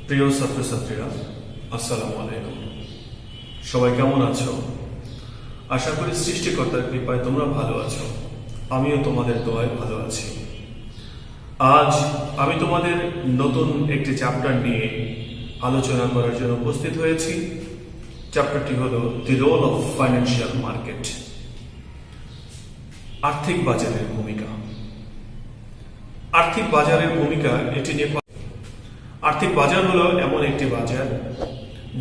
প্রিয় ছাত্রছাত্রীরা, আসসালামু আলাইকুম। সবাই কেমন আছো? আশা করি সৃষ্টিকর্তার কৃপায় তোমরা ভালো আছো। আমিও তোমাদের দোয়ায় ভালো আছি। আজ আমি তোমাদের নতুন একটি চ্যাপ্টার নিয়ে আলোচনা করার জন্য উপস্থিত হয়েছি। চ্যাপ্টারটি হলো the role of financial market, আর্থিক বাজারের ভূমিকা। আর্থিক বাজারের ভূমিকা এটি নিয়ে আর্থিক বাজার হলো এমন একটি বাজার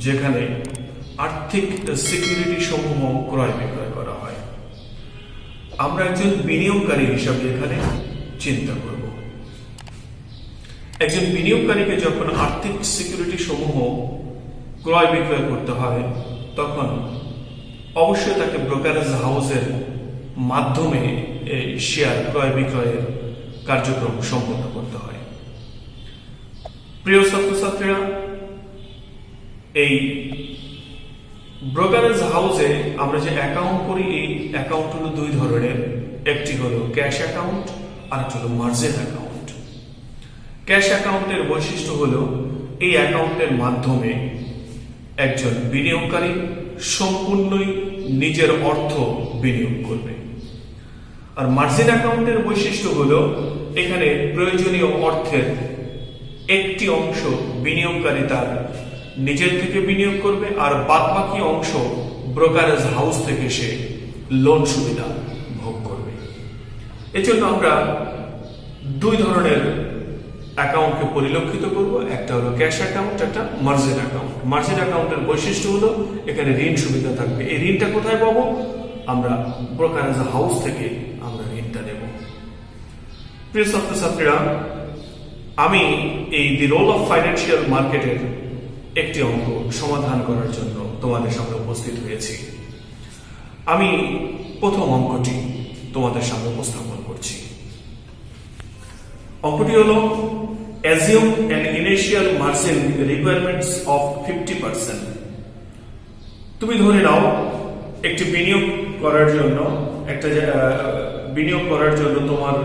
যেখানে আর্থিক সিকিউরিটি সমূহ ক্রয় বিক্রয় করা হয়। আমরা একজন বিনিয়োগকারী হিসাবে এখানে চিন্তা করব। একজন বিনিয়োগকারীকে যখন আর্থিক সিকিউরিটি সমূহ ক্রয় বিক্রয় করতে হয়, তখন অবশ্যই তাকে ব্রোকারেজ হাউসের মাধ্যমে এই শেয়ার ক্রয় বিক্রয়ের কার্যক্রম সম্পন্ন করতে হয়। প্রিয় ছাত্রছাত্রীরা, এই ব্রোকারেজ হাউসে আমরা যে অ্যাকাউন্ট করি, এই অ্যাকাউন্ট হলো দুই ধরনের। একটি হলো ক্যাশ অ্যাকাউন্ট আর একটি হলো মার্জিন অ্যাকাউন্ট। ক্যাশ অ্যাকাউন্টের বৈশিষ্ট্য হলো এই অ্যাকাউন্টের মাধ্যমে একজন বিনিয়োগকারী সম্পূর্ণই নিজের অর্থ বিনিয়োগ করবে। আর মার্জিন অ্যাকাউন্টের বৈশিষ্ট্য হলো এখানে প্রয়োজনীয় অর্থের একটি অংশ বিনিয়োগকারী তার নিজের থেকে বিনিয়োগ করবে, আর বাদবাকি অংশ ব্রোকারেজ হাউস থেকে সে লোন সুবিধা ভোগ করবে। এজন্য আমরা দুই ধরনের অ্যাকাউন্টকে পরিলক্ষিত করব। একটা হলো ক্যাশ অ্যাকাউন্ট, একটা মার্জিন অ্যাকাউন্ট। মার্জিন অ্যাকাউন্টের বৈশিষ্ট্য হলো এখানে ঋণ সুবিধা থাকবে। এই ঋণটা কোথায় পাবো? আমরা ব্রোকারেজ হাউস থেকে আমরা ঋণটা নেব। প্রিয় ছাত্রছাত্রীরা, আমি এই দি রোল অফ ফাইন্যান্সিয়াল মার্কেটের একটি অঙ্ক সমাধান করার জন্য তোমাদের সামনে উপস্থিত হয়েছি। আমি প্রথম অঙ্কটি তোমাদের সামনে উপস্থাপন করছি। অঙ্কটি হলো assume an initial margin requirements of 50%. তুমি ধরে নাও একটি বিনিয়োগ করার জন্য তোমার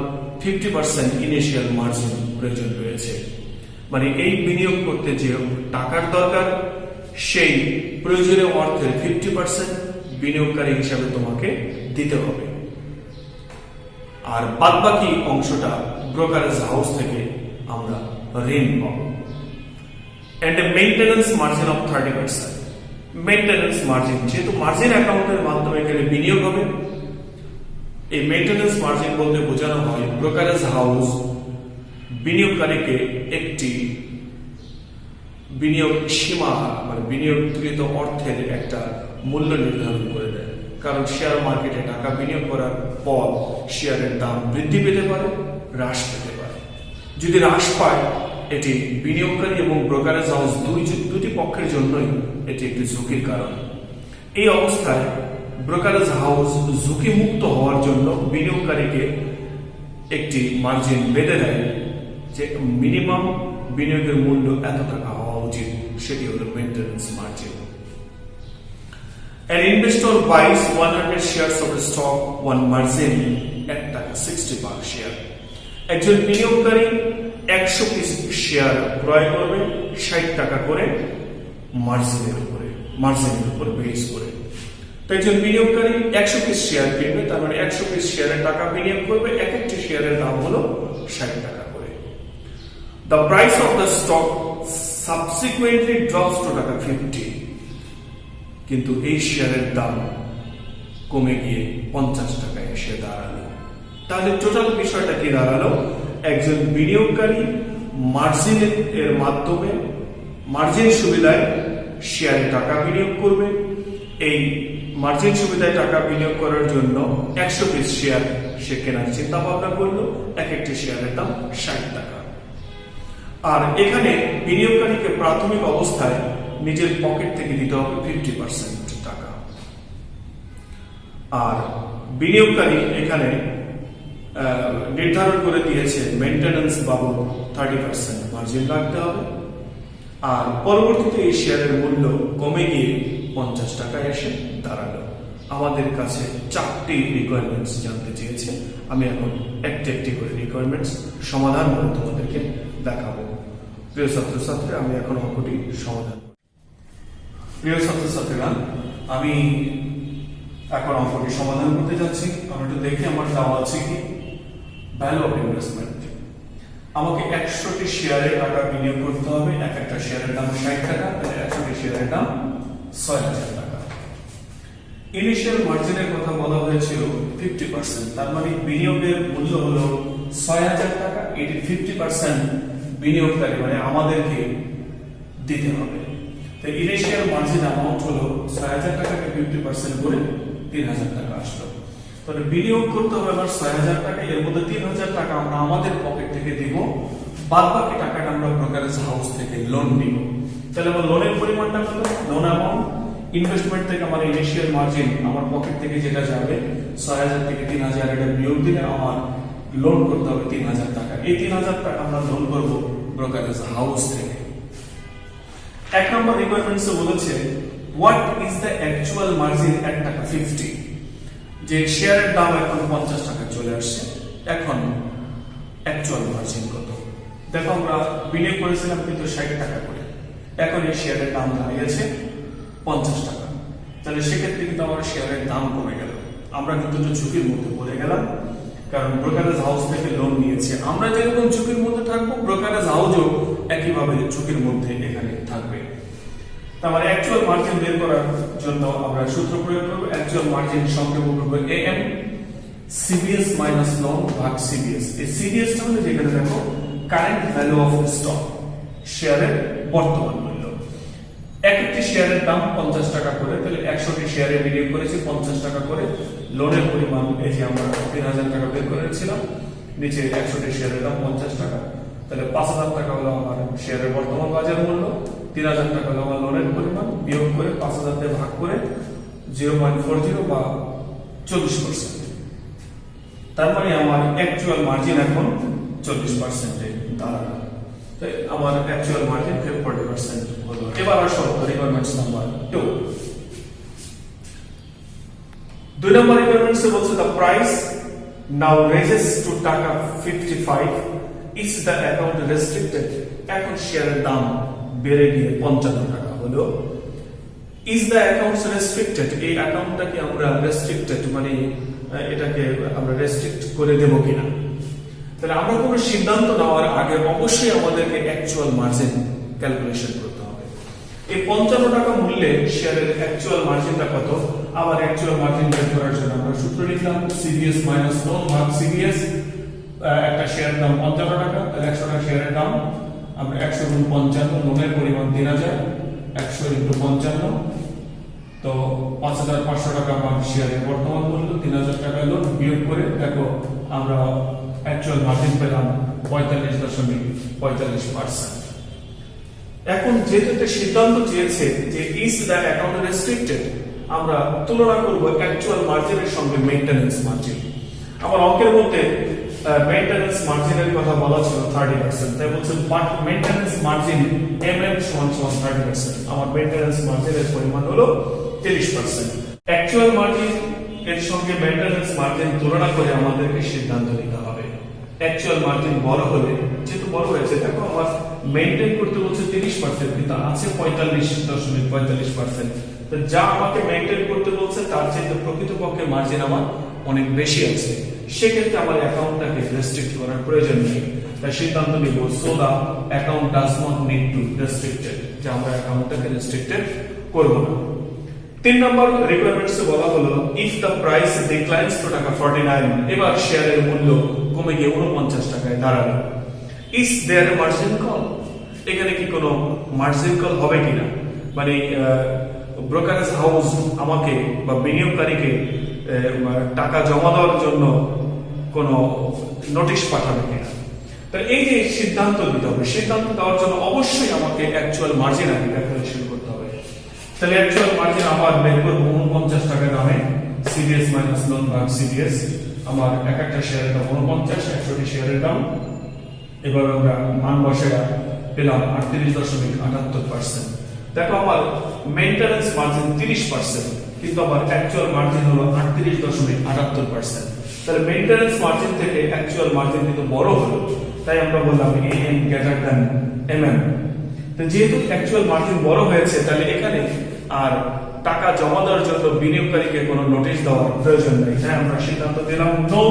50% ইনিশিয়াল মার্জিন প্রয়োজন রয়েছে। মানে এই বিনিয়োগ করতে যে টাকার দরকার, সেই প্রয়োজনীয় অর্থের 50% বিনিয়োগকারী হিসাবে তোমাকে দিতে হবে, আর বাদবাকি অংশটা ব্রোকারেজ হাউস থেকে আমরা ঋণ পাব। And a maintenance margin of 30%। Maintenance margin, যেহেতু মার্জিন অ্যাকাউন্টের মাধ্যমে এখানে বিনিয়োগ হবে, এই মেইনটেনেন্স মার্জিন বলতে বোঝানো হয় ব্রোকারেজ হাউস বিনিয়োগকারীকে একটি বিনিয়োগ সীমা, মানে বিনিয়োগকৃত অর্থের একটা মূল্য নির্ধারণ করে দেয়। কারণ শেয়ার মার্কেটে টাকা বিনিয়োগ করার পর শেয়ারের দাম বৃদ্ধি পেতে পারে, হ্রাস পেতে পারে। যদি হ্রাস পায়, এটি বিনিয়োগকারী এবং ব্রোকারেজ হাউস দুটি পক্ষের জন্যই এটি একটি ঝুঁকির কারণ। এই অবস্থায় ব্রোকারেজ হাউস ঝুঁকি মুক্ত হওয়ার জন্য বিনিয়োগকারীকে একটি মার্জিন বেঁধে দেয় যে মিনিমাম বিনিয়োগের মূল্য এত টাকা হওয়া উচিত, সেটি হলো maintenance margin. An investor buys 100 shares of a stock, one margin at টাকা 60 per share. একজন বিনিয়োগকারী 100 পিস শেয়ার ক্রয় করবে 60 টাকা করে মার্জিনের উপরে বেস করে। তো একজন বিনিয়োগকারী 100 পিস শেয়ার কিনবে, তার মানে 100 পিস শেয়ারের টাকা বিনিয়োগ করবে, এক একটি শেয়ারের দাম হলো 60 টাকা করে। The price of the stock subsequently drops to টাকা 50, কিন্তু এই শেয়ারের দাম কমে গিয়ে 50 টাকায় এসে দাঁড়ালো। তাহলে টোটাল বিষয়টা কি দাঁড়ালো? একজন বিনিয়োগকারী মার্জিনের মাধ্যমে মার্জিন সুবিধায় শেয়ারে টাকা বিনিয়োগ করবে। এই মার্জিন সুবিধায় টাকা বিনিয়োগ করার জন্য 100 পিস শেয়ার সে কেনার চিন্তা ভাবনা করলো, এক একটি শেয়ারের দাম 60 টাকা। আর এখানে বিনিয়োগকারীকে প্রাথমিক অবস্থায় নিজের পকেট থেকে দিতে হবে 50% টাকা। আর বিনিয়োগকারী এখানে নির্ধারণ করে দিয়েছে মেইনটেনেন্স বাবদ 30% মার্জিন রাখতে হবে। আর পরবর্তীতে এই শেয়ারের মূল্য কমে গিয়ে 50 টাকায় এসে দাঁড়ালো। আমাদের কাছে 4টি রিকোয়ারমেন্টস জানতে চেয়েছে। আমি এখন একটি একটি করে রিকোয়ারমেন্টস সমাধান করে তোমাদেরকে দেখাবো। প্রিয় ছাত্রছাত্রী, আমি এখন অঙ্কটি সমাধান করব। প্রিয় ছাত্রছাত্রীরা, আমি এখন অঙ্কটি সমাধান করতে যাচ্ছি। আমি একটু দেখি আমার দেওয়া আছে কি ভ্যালু অফ ইনভেস্টমেন্ট। আমাকে 100টি শেয়ারে টাকা বিনিয়োগ করতে হবে। এক একটা শেয়ারের দাম 60 টাকা, তাহলে 100টি শেয়ারের দাম 6000 টাকা। ইনিশিয়াল মার্জিনের কথা বলা হয়েছিল 50%, তার মানে বিনিয়োগের মূল্য হলো 6000 টাকা। এটি 50% বিনিয়োগকারী মানে আমাদেরকে দিতে হবে। তো ইনিশিয়াল মার্জিন অ্যামাউন্ট হলো 6000 টাকাকে 50% করে 3000 টাকা আসলো। তাহলে বিনিয়োগ করতে হবে আবার 6000 টাকা, এর মধ্যে 3000 টাকা আমরা আমাদের পকেট থেকে দিব, বাদ বাকি টাকাটা আমরা ব্রোকারেজ হাউস থেকে লোন নিব। তাহলে আমার লোনের পরিমাণটা কত? লোন অ্যামাউন্ট ইনভেস্টমেন্ট থেকে আমার ইনিশিয়াল মার্জিন আমার পকেট থেকে যেটা যাবে 6000 থেকে 3000, এটা বিয়োগ দিলে আমার লোন করতে হবে 3000 টাকা। এই 3000 টাকা আমরা লোন করব ব্রোকারেজ হাউস থেকে। এক নম্বর রিকোয়ারমেন্টসে বলেছে what is the actual margin at taka 50। যে শেয়ারের দাম এখন 50 টাকা চলে আসছে, এখন অ্যাকচুয়াল মার্জিন কত? দেখো, আমরা বিনিয়োগ করেছিলাম কিন্তু 60 টাকা করে, এখন এই শেয়ারের দাম দাঁড়িয়েছে 50 টাকা। তাহলে সেক্ষেত্রে কিন্তু আমার শেয়ারের দাম কমে গেল। আমরা কিন্তু একটু ঝুঁকির মধ্যে পড়ে গেলাম, কারণ ব্রোকারেজ হাউস থেকে লোন নিয়েছে। আমরা যেরকম ঝুঁকির মধ্যে থাকবো, ব্রোকারেজ হাউসও একইভাবে ঝুঁকির মধ্যে এখানে থাকবে। তার অ্যাকচুয়াল মার্জিন বের করার জন্য আমরা সূত্র প্রয়োগ করব। অ্যাকচুয়াল মার্জিন সংক্ষেপ করব AM CBS মাইনাস লোন ভাগ CBS। এই CBS টা হলো যেখানে দেখো কারেন্ট ভ্যালু অফ স্টক, শেয়ারের বর্তমান মূল্য। এক একটি শেয়ারের দাম 50 টাকা করে, তাহলে 100টি শেয়ারে বিনিয়োগ করেছি 50 টাকা করে। লোনের পরিমাণ এই যে আমরা 3000 টাকা বের করেছিলাম, নিচে 100টি শেয়ারের দাম 50 টাকা, তাহলে 5000 টাকা হলো আমার শেয়ারের বর্তমান বাজার মূল্য, 3000 টাকা হলো আমার লোনের পরিমাণ, বিয়োগ করে 5000 দিয়ে ভাগ করে 0.40 বা 40%। তার মানে আমার অ্যাকচুয়াল মার্জিন এখন 40% এ দাঁড়ালো। তাই আমার অ্যাকচুয়াল মার্জিন 40% হলো। এবার আসো রিকোয়ারমেন্টস নাম্বার 2। 2 নম্বর রিকোয়ারমেন্টসে বলছে the price now raises to টাকা 55, is the account restricted? এখন শেয়ারের দাম বেড়ে গিয়ে 55 টাকা হলো। is the accounts restricted? এই অ্যাকাউন্টটা কি আমরা রেস্ট্রিক্টেড মানে এটাকে আমরা রেস্ট্রিক্ট করে দেব কিনা? তাহলে আমরা কোনো সিদ্ধান্ত নেওয়ার আগে অবশ্যই আমাদেরকে অ্যাকচুয়াল মার্জিন ক্যালকুলেশন করতে হবে। এই 55 টাকা মূল্যে শেয়ারের অ্যাকচুয়াল মার্জিনটা কত? আবার অ্যাকচুয়াল মার্জিন বের করার জন্য আমরা সূত্র লিখলাম CBS মাইনাস লোন ভাগ CBS। একটা শেয়ারের দাম 55 টাকা, তাহলে 100 টাকা শেয়ারের দাম আমরা 100 গুণ 55, লোনের পরিমাণ 3000, 100 ইনটু 55, তো 5500 টাকা আমার শেয়ারের বর্তমান মূল্য, 3000 টাকা লোন, বিয়োগ করে দেখো আমরা অ্যাকচুয়াল মার্জিন পেলাম 45.45%। এখন যেহেতু একটা সিদ্ধান্ত চেয়েছে যে ইজ দ্য অ্যাকাউন্ট রেস্ট্রিক্টেড, আমরা তুলনা করব অ্যাকচুয়াল মার্জিনের সঙ্গে মেইনটেনেন্স মার্জিন। আমার অঙ্কের মধ্যে মেইনটেনেন্স মার্জিনের কথা বলা ছিল 30%, তাই বলছে বাট মেইনটেনেন্স মার্জিন MM সমান 30%। আমার মেইনটেনেন্স মার্জিনের পরিমাণ হলো 30%। অ্যাকচুয়াল মার্জিন এর সঙ্গে মেইনটেনেন্স মার্জিন তুলনা করে আমাদেরকে সিদ্ধান্ত নিতে হবে। অ্যাকচুয়াল মার্জিন বড় হলে, যেহেতু বড় হয়েছে, দেখো আমার মেইনটেইন করতে বলছে 30%, কিন্তু আছে 45.45%। তো যা আমাকে মেইনটেইন করতে বলছে তার চেয়ে প্রকৃতপক্ষে মার্জিন আমার অনেক বেশি আছে। সেক্ষেত্রে আমার অ্যাকাউন্টটাকে রেস্ট্রিক্ট করার প্রয়োজন নেই। তাই সিদ্ধান্ত নিব so the account does not need to restricted, যে আমরা অ্যাকাউন্টটাকে রেস্ট্রিক্টেড করব না। 3 নম্বর রিকোয়ারমেন্টসে বলা হলো ইফ দ্য প্রাইস ডিক্লাইনস টু টাকা 49, এবার শেয়ারের মূল্য কমে গিয়ে 49 টাকায় দাঁড়ালো। Is there a margin call? এখানে কি কোনো মার্জিন কল হবে কিনা, মানে ব্রোকারেজ হাউস আমাকে বা বিনিয়োগকারীকে টাকা জমা দেওয়ার জন্য কোনো নোটিশ পাঠাবে কিনা? তাহলে এই যে সিদ্ধান্ত দিতে হবে, সিদ্ধান্ত দেওয়ার জন্য অবশ্যই আমাকে অ্যাকচুয়াল মার্জিন আগে ক্যালকুলেশন করতে হবে। তাহলে অ্যাকচুয়াল মার্জিন আবার বের করব 49 টাকা দামে CBS মাইনাস লোন ভাগ CBS। আমার এক একটা শেয়ারের দাম 49, 100টি শেয়ারের দাম। এবার আমরা মান বসায় পেলাম 38.78%। দেখো আমার মেইনটেনেন্স মার্জিন 30%, কিন্তু আমার অ্যাকচুয়াল মার্জিন হলো 38.78%। তাহলে মেইনটেনেন্স মার্জিন থেকে অ্যাকচুয়াল মার্জিন কিন্তু বড় হলো, তাই আমরা বললাম AM গ্রেটার দ্যান MM। তো যেহেতু অ্যাকচুয়াল মার্জিন বড় হয়েছে, তাহলে এখানে আর টাকা জমা দেওয়ার জন্য বিনিয়োগকারীকে কোনো নোটিশ দেওয়ার প্রয়োজন নেই, তাই আমরা সিদ্ধান্ত দিলাম no,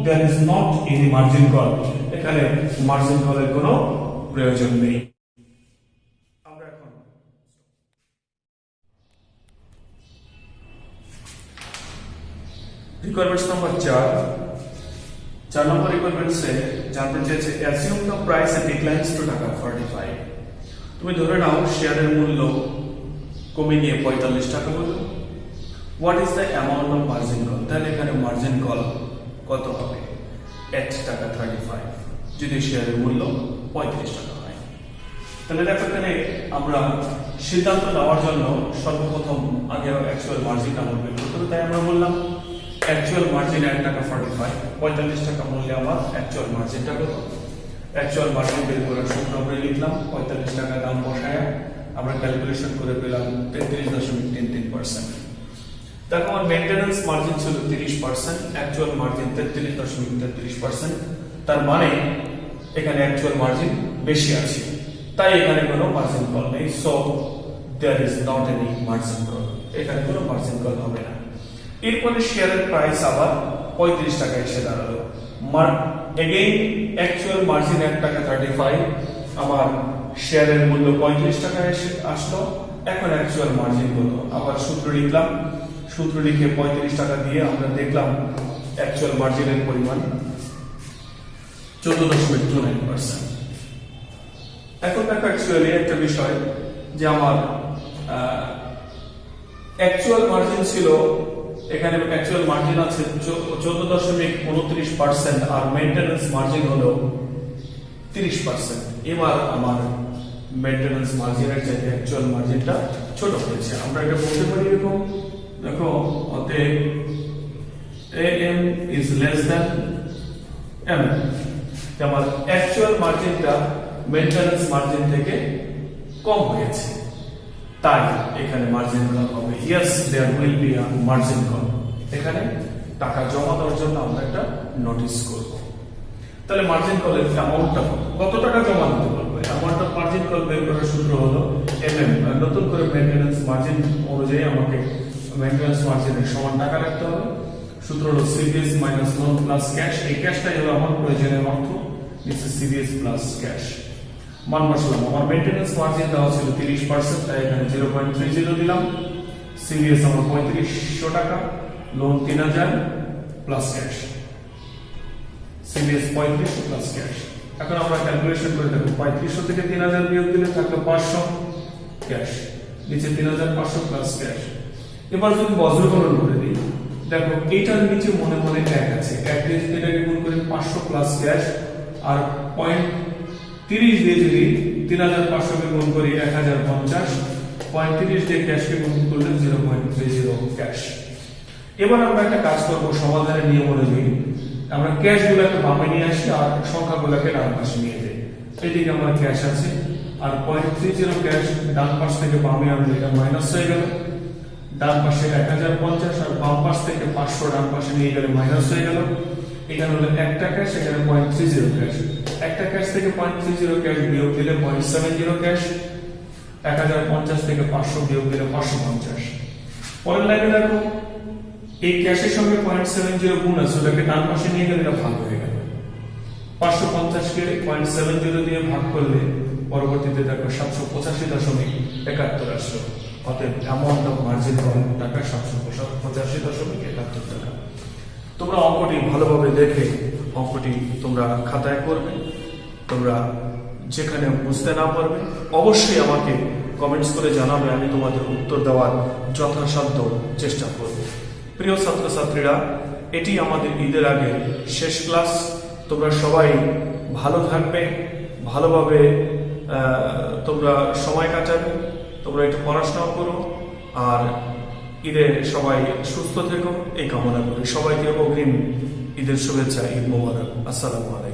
there is not any margin call. এখানে মার্জিন কলের কোনো প্রয়োজন নেই। আমরা এখন রিকোয়ারমেন্টস নাম্বার 4 নম্বর রিকোয়ারমেন্টসে জানতে চেয়েছে assume the price declines to টাকা 45। তুমি ধরে নাও শেয়ারের মূল্য কমে গিয়ে 45 টাকা হলো। What is the amount of margin call? তাহলে এখানে মার্জিন কল কত হবে? 8 টাকা 35 যদি শেয়ারের মূল্য 35 টাকা হয়। তাহলে দেখো এখানে আমরা সিদ্ধান্ত নেওয়ার জন্য সর্বপ্রথম আগে অ্যাকচুয়াল মার্জিন আমরা বের করতে হবে, তাই আমরা বললাম অ্যাকচুয়াল মার্জিন 8 টাকা 45, 45 টাকা মূল্যে আমার অ্যাকচুয়াল মার্জিনটা কত? অ্যাকচুয়াল মার্জিন বের করার সূত্র আমরা লিখলাম 45 টাকা দাম বসায় আমরা ক্যালকুলেশন করে পেলাম 33.33%। দেখো আমার মেইনটেনেন্স মার্জিন ছিল 30%, অ্যাকচুয়াল মার্জিন 33.33%। তার মানে এখানে অ্যাকচুয়াল মার্জিন বেশি আছে, তাই এখানে কোনো মার্জিন কল নেই। So there is not any margin call, এখানে কোনো মার্জিন কল হবে না। এরপরে শেয়ারের প্রাইস আবার 35 টাকা এসে দাঁড়ালো। এগেইন অ্যাকচুয়াল মার্জিন 1 টাকা 35, আমার শেয়ারের মূল্য 35 টাকা এসে আসলো। এখন অ্যাকচুয়াল মার্জিন কত? আবার সূত্র লিখলাম, সূত্র লিখে 35 টাকা দিয়ে আমরা দেখলাম অ্যাকচুয়াল মার্জিনের পরিমাণ 14.29%। এখন দেখো অ্যাকচুয়ালি একটা বিষয় যে আমার অ্যাকচুয়াল মার্জিন ছিল, এখানে অ্যাকচুয়াল মার্জিন আছে 14.29% আর মেইনটেনেন্স মার্জিন হলো 30%। এবার আমার মেইনটেনেন্স মার্জিনের চাইতে অ্যাকচুয়াল মার্জিনটা ছোট হয়েছে। আমরা এটা বলতে পারি এরকম, দেখো অতএব AM is less than MM। আমার অ্যাকচুয়াল মার্জিনটা মেইনটেনেন্স মার্জিন থেকে কম হয়েছে, তাই এখানে মার্জিন কল হবে। Yes there will be a margin call. এখানে টাকা জমা দেওয়ার জন্য আমরা একটা নোটিশ করব। তাহলে মার্জিন কলের অ্যামাউন্টটা কত টাকা জমা দিতে বলবো? অ্যামাউন্ট অফ মার্জিন কল বের করার সূত্র হলো MM। নতুন করে মেইনটেনেন্স মার্জিন অনুযায়ী আমাকে মেইনটেনেন্স মার্জিনের সমান টাকা রাখতে হবে। সূত্র হলো CDS minus loan plus cash. এই ক্যাশটাই হলো আমার প্রয়োজনীয় অর্থ, this is CDS plus cash. মান বসালাম, আমার মেইনটেনেন্স মার্জিন দেওয়া ছিল 30%, তাই এখানে 0.30 দিলাম। CDS আমার 3500 টাকা, loan 3000 plus cash. CDS 3500 plus cash. এখন আমরা ক্যালকুলেশন করে দেখব 3500 থেকে 3000 বিয়োগ দিলে থাকলো 500 ক্যাশ, নিচে 3500 প্লাস ক্যাশ। এবার যদি বজ্রকরণ করে দিই, দেখো এটার নিচে মনে মনে 1 আছে, 1 দিয়ে যদি এটাকে গুণ করি 500 প্লাস ক্যাশ, আর 0.30 দিয়ে যদি 3500 কে গুণ করি 1050, 0.30 দিয়ে ক্যাশকে গুণ করলে 0.30 ক্যাশ। এবার আমরা একটা কাজ করব, সমাধানের নিয়ম অনুযায়ী আমরা ক্যাশগুলোকে বামে নিয়ে আসি আর সংখ্যাগুলোকে ডান পাশে নিয়ে যাই। এদিকে আমার ক্যাশ আছে আর 0.30 ক্যাশ ডান পাশ থেকে বামে আনলে এটা মাইনাস হয়ে গেল। ডান পাশে 1050 আর বাম পাশ থেকে 500 ডান পাশে নিয়ে গেলে মাইনাস হয়ে গেল। এখানে হলো 1 টাকা, সেখানে 0.30 ক্যাশ। 1 ক্যাশ থেকে 0.30 ক্যাশ বিয়োগ দিলে 0.70 ক্যাশ। 1050 থেকে 500 বিয়োগ দিলে 550। পরের লাইনে দেখো এই ক্যাশের সঙ্গে 0.70 গুণ আছে, ওটাকে ডান পাশে নিয়ে গেলে এটা ভাগ হয়ে গেল। 550 কে 0.70 দিয়ে ভাগ করলে পরবর্তীতে দেখো 785.71 আসলো। অতএব অ্যামাউন্ট অফ মার্জিন কল টাকা 785.71 টাকা। তোমরা অঙ্কটি ভালোভাবে দেখে অঙ্কটি তোমরা খাতায় করবে। তোমরা যেখানে বুঝতে না পারবে অবশ্যই আমাকে কমেন্টস করে জানাবে, আমি তোমাদের উত্তর দেওয়ার যথাসাধ্য চেষ্টা করব। প্রিয় ছাত্রছাত্রীরা, এটি আমাদের ঈদের আগে শেষ ক্লাস। তোমরা সবাই ভালো থাকবে, ভালোভাবে তোমরা সময় কাটাবে, তোমরা একটু পড়াশোনা করো, আর ঈদে সবাই সুস্থ থেকো এই কামনা করি। সবাইকে অগ্রিম ঈদের শুভেচ্ছা, ঈদ মোবারক। আসসালামু আলাইকুম।